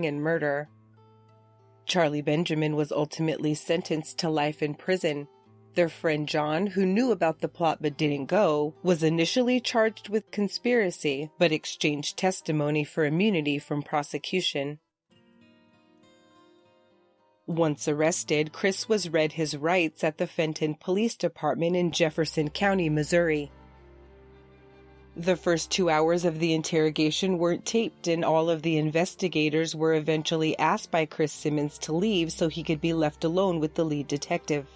and murder. Charlie Benjamin was ultimately sentenced to life in prison. Their friend John, who knew about the plot but didn't go, was initially charged with conspiracy, but exchanged testimony for immunity from prosecution. Once arrested, Chris was read his rights at the Fenton Police Department in Jefferson County, Missouri. The first 2 hours of the interrogation weren't taped, and all of the investigators were eventually asked by Chris Simmons to leave so he could be left alone with the lead detective.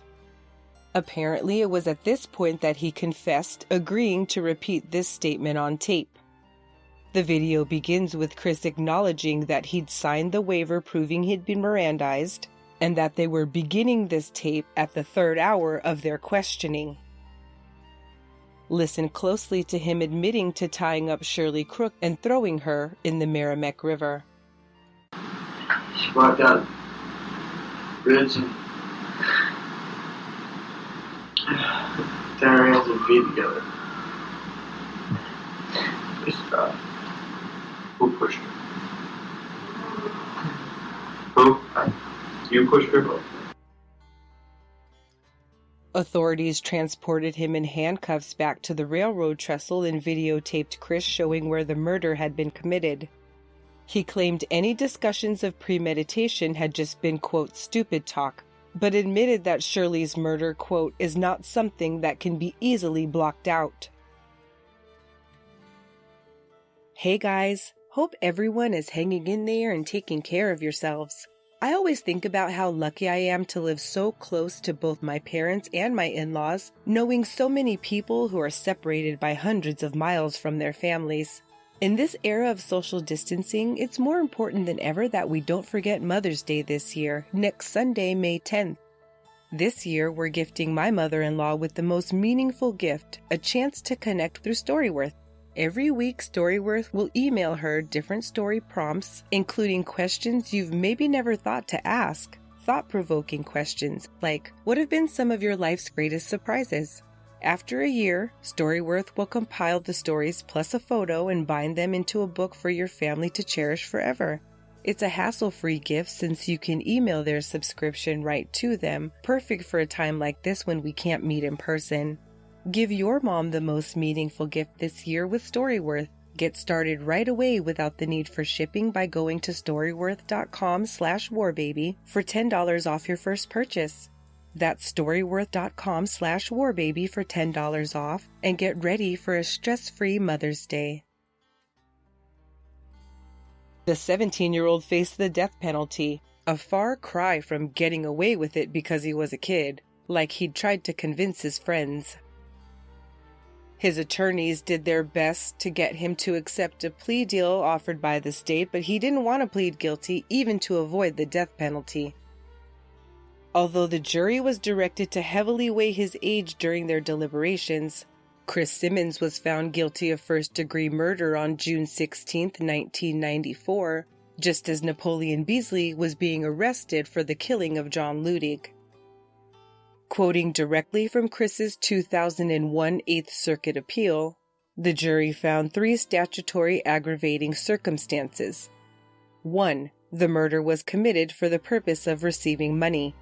Apparently, it was at this point that he confessed, agreeing to repeat this statement on tape. The video begins with Chris acknowledging that he'd signed the waiver proving he'd been Mirandized, and that they were beginning this tape at the 3rd hour of their questioning. Listen closely to him admitting to tying up Shirley Crook and throwing her in the Merrimack River. She walked out ribs and tied her hands and feet together. Who pushed her? Who? You pushed her? Authorities transported him in handcuffs back to the railroad trestle and videotaped Chris showing where the murder had been committed. He claimed any discussions of premeditation had just been, quote, stupid talk, but admitted that Shirley's murder, quote, is not something that can be easily blocked out. Hey guys, hope everyone is hanging in there and taking care of yourselves. I always think about how lucky I am to live so close to both my parents and my in-laws, knowing so many people who are separated by hundreds of miles from their families. In this era of social distancing, it's more important than ever that we don't forget Mother's Day this year, next Sunday, May 10th. This year, we're gifting my mother-in-law with the most meaningful gift, a chance to connect through Storyworth. Every week, Storyworth will email her different story prompts, including questions you've maybe never thought to ask, thought-provoking questions like, what have been some of your life's greatest surprises? After a year, Storyworth will compile the stories plus a photo and bind them into a book for your family to cherish forever. It's a hassle-free gift since you can email their subscription right to them, perfect for a time like this when we can't meet in person. Give your mom the most meaningful gift this year with Storyworth. Get started right away without the need for shipping by going to storyworth.com/warbaby for $10 off your first purchase. That's storyworth.com/warbaby for $10 off, and get ready for a stress-free Mother's Day. The 17-year-old faced the death penalty, a far cry from getting away with it because he was a kid, like he'd tried to convince his friends. His attorneys did their best to get him to accept a plea deal offered by the state, but he didn't want to plead guilty even to avoid the death penalty. Although the jury was directed to heavily weigh his age during their deliberations, Chris Simmons was found guilty of first-degree murder on June 16, 1994, just as Napoleon Beasley was being arrested for the killing of John Ludig. Quoting directly from Chris's 2001 Eighth Circuit appeal, the jury found 3 statutory aggravating circumstances. 1. The murder was committed for the purpose of receiving money.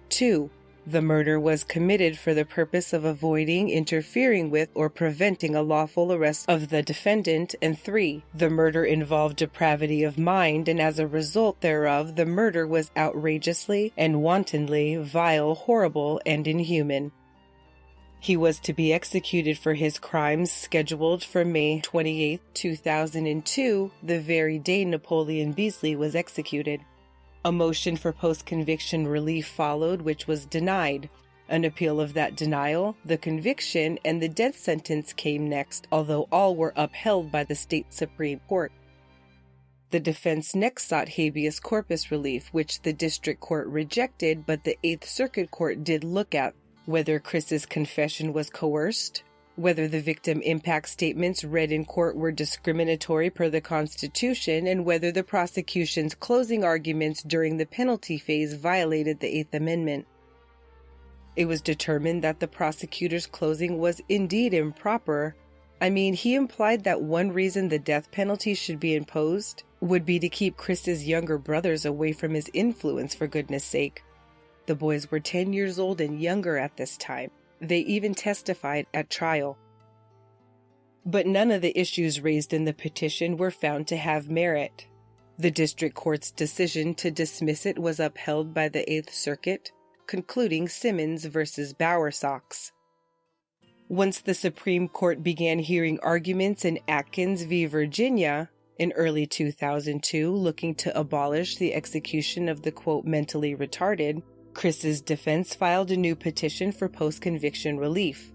2. The murder was committed for the purpose of avoiding, interfering with, or preventing a lawful arrest of the defendant. And 3. The murder involved depravity of mind, and as a result thereof, the murder was outrageously and wantonly vile, horrible, and inhuman. He was to be executed for his crimes, scheduled for May 28, 2002, the very day Napoleon Beasley was executed. A motion for post-conviction relief followed, which was denied. An appeal of that denial, the conviction, and the death sentence came next, although all were upheld by the state Supreme Court. The defense next sought habeas corpus relief, which the district court rejected, but the Eighth Circuit Court did look at whether Chris's confession was coerced, whether the victim impact statements read in court were discriminatory per the Constitution, and whether the prosecution's closing arguments during the penalty phase violated the Eighth Amendment. It was determined that the prosecutor's closing was indeed improper. He implied that one reason the death penalty should be imposed would be to keep Chris's younger brothers away from his influence, for goodness sake. The boys were 10 years old and younger at this time. They even testified at trial. But none of the issues raised in the petition were found to have merit. The district court's decision to dismiss it was upheld by the Eighth Circuit, concluding Simmons versus Bowersox. Once the Supreme Court began hearing arguments in Atkins v. Virginia in early 2002 looking to abolish the execution of the, quote, mentally retarded, Chris's defense filed a new petition for post-conviction relief.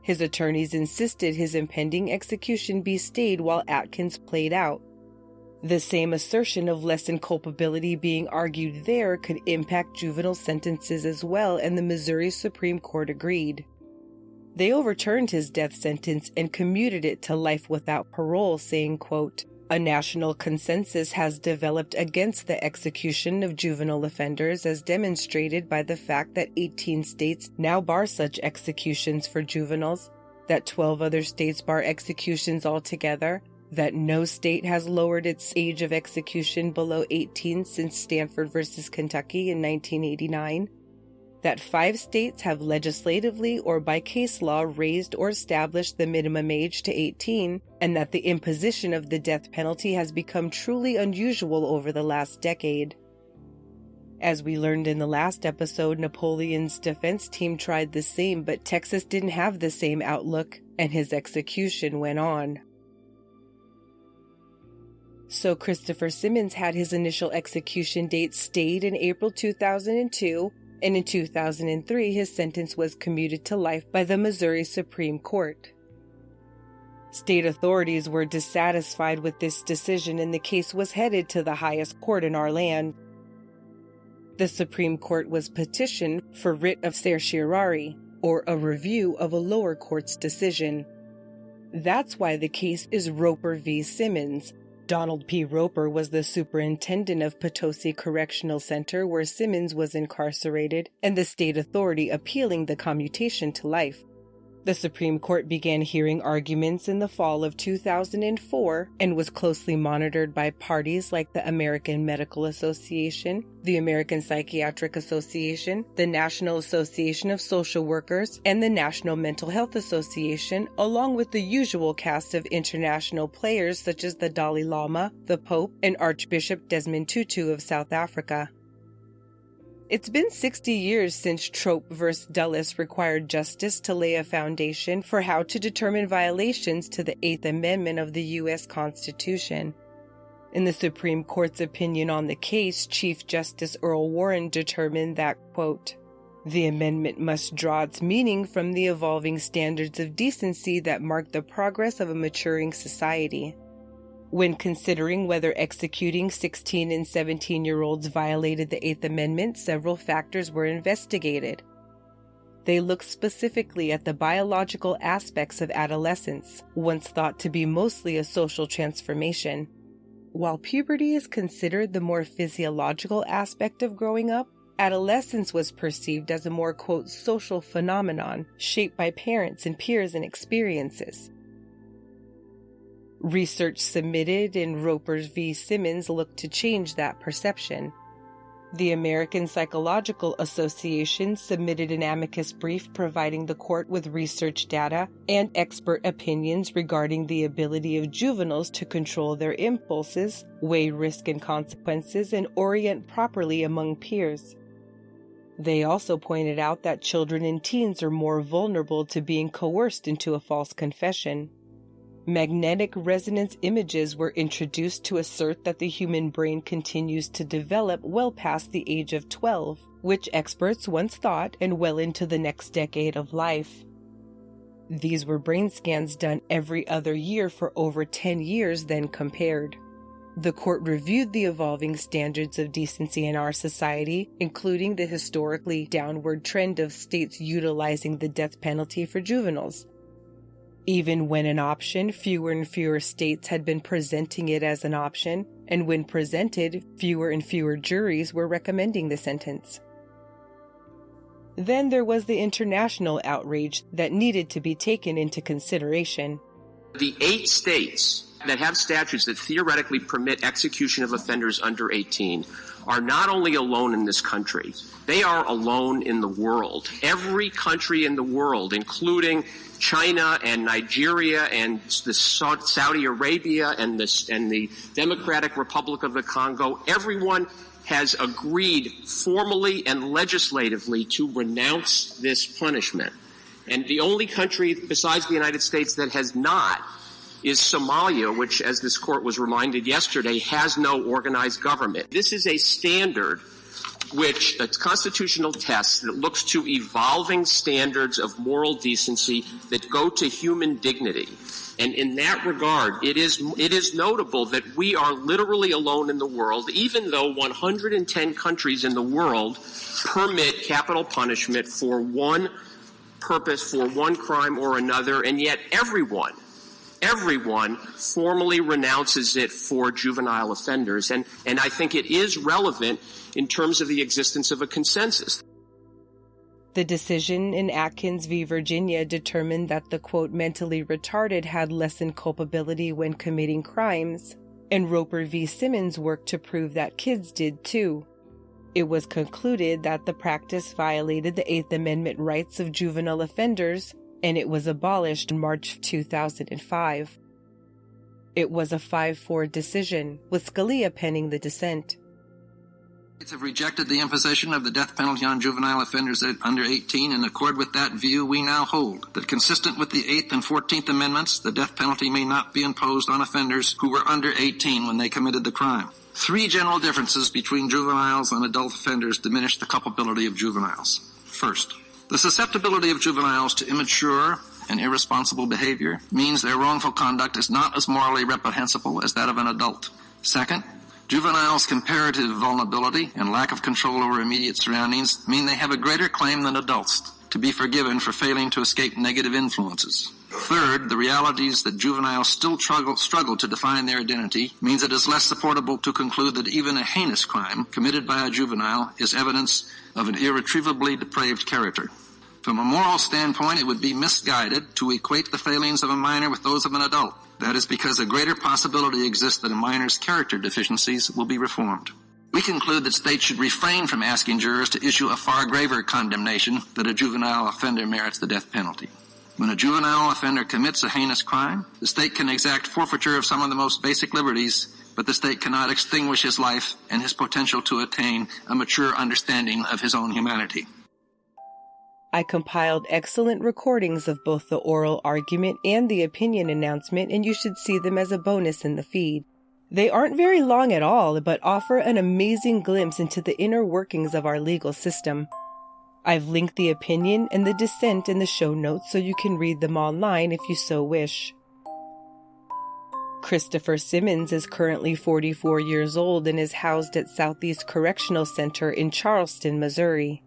His attorneys insisted his impending execution be stayed while Atkins played out. The same assertion of lessened culpability being argued there could impact juvenile sentences as well, and the Missouri Supreme Court agreed. They overturned his death sentence and commuted it to life without parole, saying, quote, "A national consensus has developed against the execution of juvenile offenders as demonstrated by the fact that 18 states now bar such executions for juveniles, that 12 other states bar executions altogether, that no state has lowered its age of execution below 18 since Stanford versus Kentucky in 1989, that 5 states have legislatively or by case law raised or established the minimum age to 18, and that the imposition of the death penalty has become truly unusual over the last decade." As we learned in the last episode, Napoleon's defense team tried the same, but Texas didn't have the same outlook, and his execution went on. So Christopher Simmons had his initial execution date stayed in April 2002, and in 2003 his sentence was commuted to life by the Missouri Supreme Court. State authorities were dissatisfied with this decision, and the case was headed to the highest court in our land. The Supreme Court was petitioned for writ of certiorari, or a review of a lower court's decision. That's why the case is Roper v. Simmons. Donald P. Roper was the superintendent of Potosi Correctional Center where Simmons was incarcerated, and the state authority appealing the commutation to life. The Supreme Court began hearing arguments in the fall of 2004 and was closely monitored by parties like the American Medical Association, the American Psychiatric Association, the National Association of Social Workers, and the National Mental Health Association, along with the usual cast of international players such as the Dalai Lama, the Pope, and Archbishop Desmond Tutu of South Africa. It's been 60 years since Trope v. Dulles required justice to lay a foundation for how to determine violations to the Eighth Amendment of the U.S. Constitution. In the Supreme Court's opinion on the case, Chief Justice Earl Warren determined that, quote, "The amendment must draw its meaning from the evolving standards of decency that mark the progress of a maturing society." When considering whether executing 16 and 17-year-olds violated the Eighth Amendment, several factors were investigated. They looked specifically at the biological aspects of adolescence, once thought to be mostly a social transformation. While puberty is considered the more physiological aspect of growing up, adolescence was perceived as a more, quote, social phenomenon shaped by parents and peers and experiences. Research submitted in Roper v. Simmons looked to change that perception. The American Psychological Association submitted an amicus brief providing the court with research data and expert opinions regarding the ability of juveniles to control their impulses, weigh risk and consequences, and orient properly among peers. They also pointed out that children and teens are more vulnerable to being coerced into a false confession. Magnetic resonance images were introduced to assert that the human brain continues to develop well past the age of 12, which experts once thought, and well into the next decade of life. These were brain scans done every other year for over 10 years, then compared. The court reviewed the evolving standards of decency in our society, including the historically downward trend of states utilizing the death penalty for juveniles. Even when an option, fewer and fewer states had been presenting it as an option, and when presented, fewer and fewer juries were recommending the sentence. Then there was the international outrage that needed to be taken into consideration. The 8 states that have statutes that theoretically permit execution of offenders under 18 are not only alone in this country, they are alone in the world. Every country in the world, including China and Nigeria and the Saudi Arabia and the Democratic Republic of the Congo, everyone has agreed formally and legislatively to renounce this punishment. And the only country besides the United States that has not is Somalia, which, as this court was reminded yesterday, has no organized government. This is a standard which, a constitutional test that looks to evolving standards of moral decency that go to human dignity. And in that regard, it is notable that we are literally alone in the world, even though 110 countries in the world permit capital punishment for one purpose, for one crime or another, and yet everyone formally renounces it for juvenile offenders. And I think it is relevant in terms of the existence of a consensus. The decision in Atkins v. Virginia determined that the, quote, mentally retarded had lessened culpability when committing crimes, and Roper v. Simmons worked to prove that kids did too. It was concluded that the practice violated the Eighth Amendment rights of juvenile offenders, and it was abolished in March 2005. It was a 5-4 decision, with Scalia penning the dissent. States have rejected the imposition of the death penalty on juvenile offenders under 18. In accord with that view, we now hold that, consistent with the 8th and 14th Amendments, the death penalty may not be imposed on offenders who were under 18 when they committed the crime. 3 general differences between juveniles and adult offenders diminish the culpability of juveniles. First, the susceptibility of juveniles to immature and irresponsible behavior means their wrongful conduct is not as morally reprehensible as that of an adult. Second, juveniles' comparative vulnerability and lack of control over immediate surroundings mean they have a greater claim than adults to be forgiven for failing to escape negative influences. Third, the realities that juveniles still struggle to define their identity means it is less supportable to conclude that even a heinous crime committed by a juvenile is evidence of an irretrievably depraved character. From a moral standpoint, it would be misguided to equate the failings of a minor with those of an adult. That is because a greater possibility exists that a minor's character deficiencies will be reformed. We conclude that states should refrain from asking jurors to issue a far graver condemnation that a juvenile offender merits the death penalty. When a juvenile offender commits a heinous crime, the state can exact forfeiture of some of the most basic liberties, but the state cannot extinguish his life and his potential to attain a mature understanding of his own humanity. I compiled excellent recordings of both the oral argument and the opinion announcement, and you should see them as a bonus in the feed. They aren't very long at all, but offer an amazing glimpse into the inner workings of our legal system. I've linked the opinion and the dissent in the show notes so you can read them online if you so wish. Christopher Simmons is currently 44 years old and is housed at Southeast Correctional Center in Charleston, Missouri.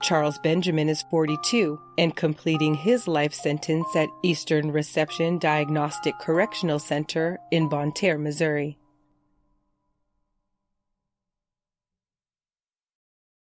Charles Benjamin is 42 and completing his life sentence at Eastern Reception Diagnostic Correctional Center in Bonne Terre, Missouri.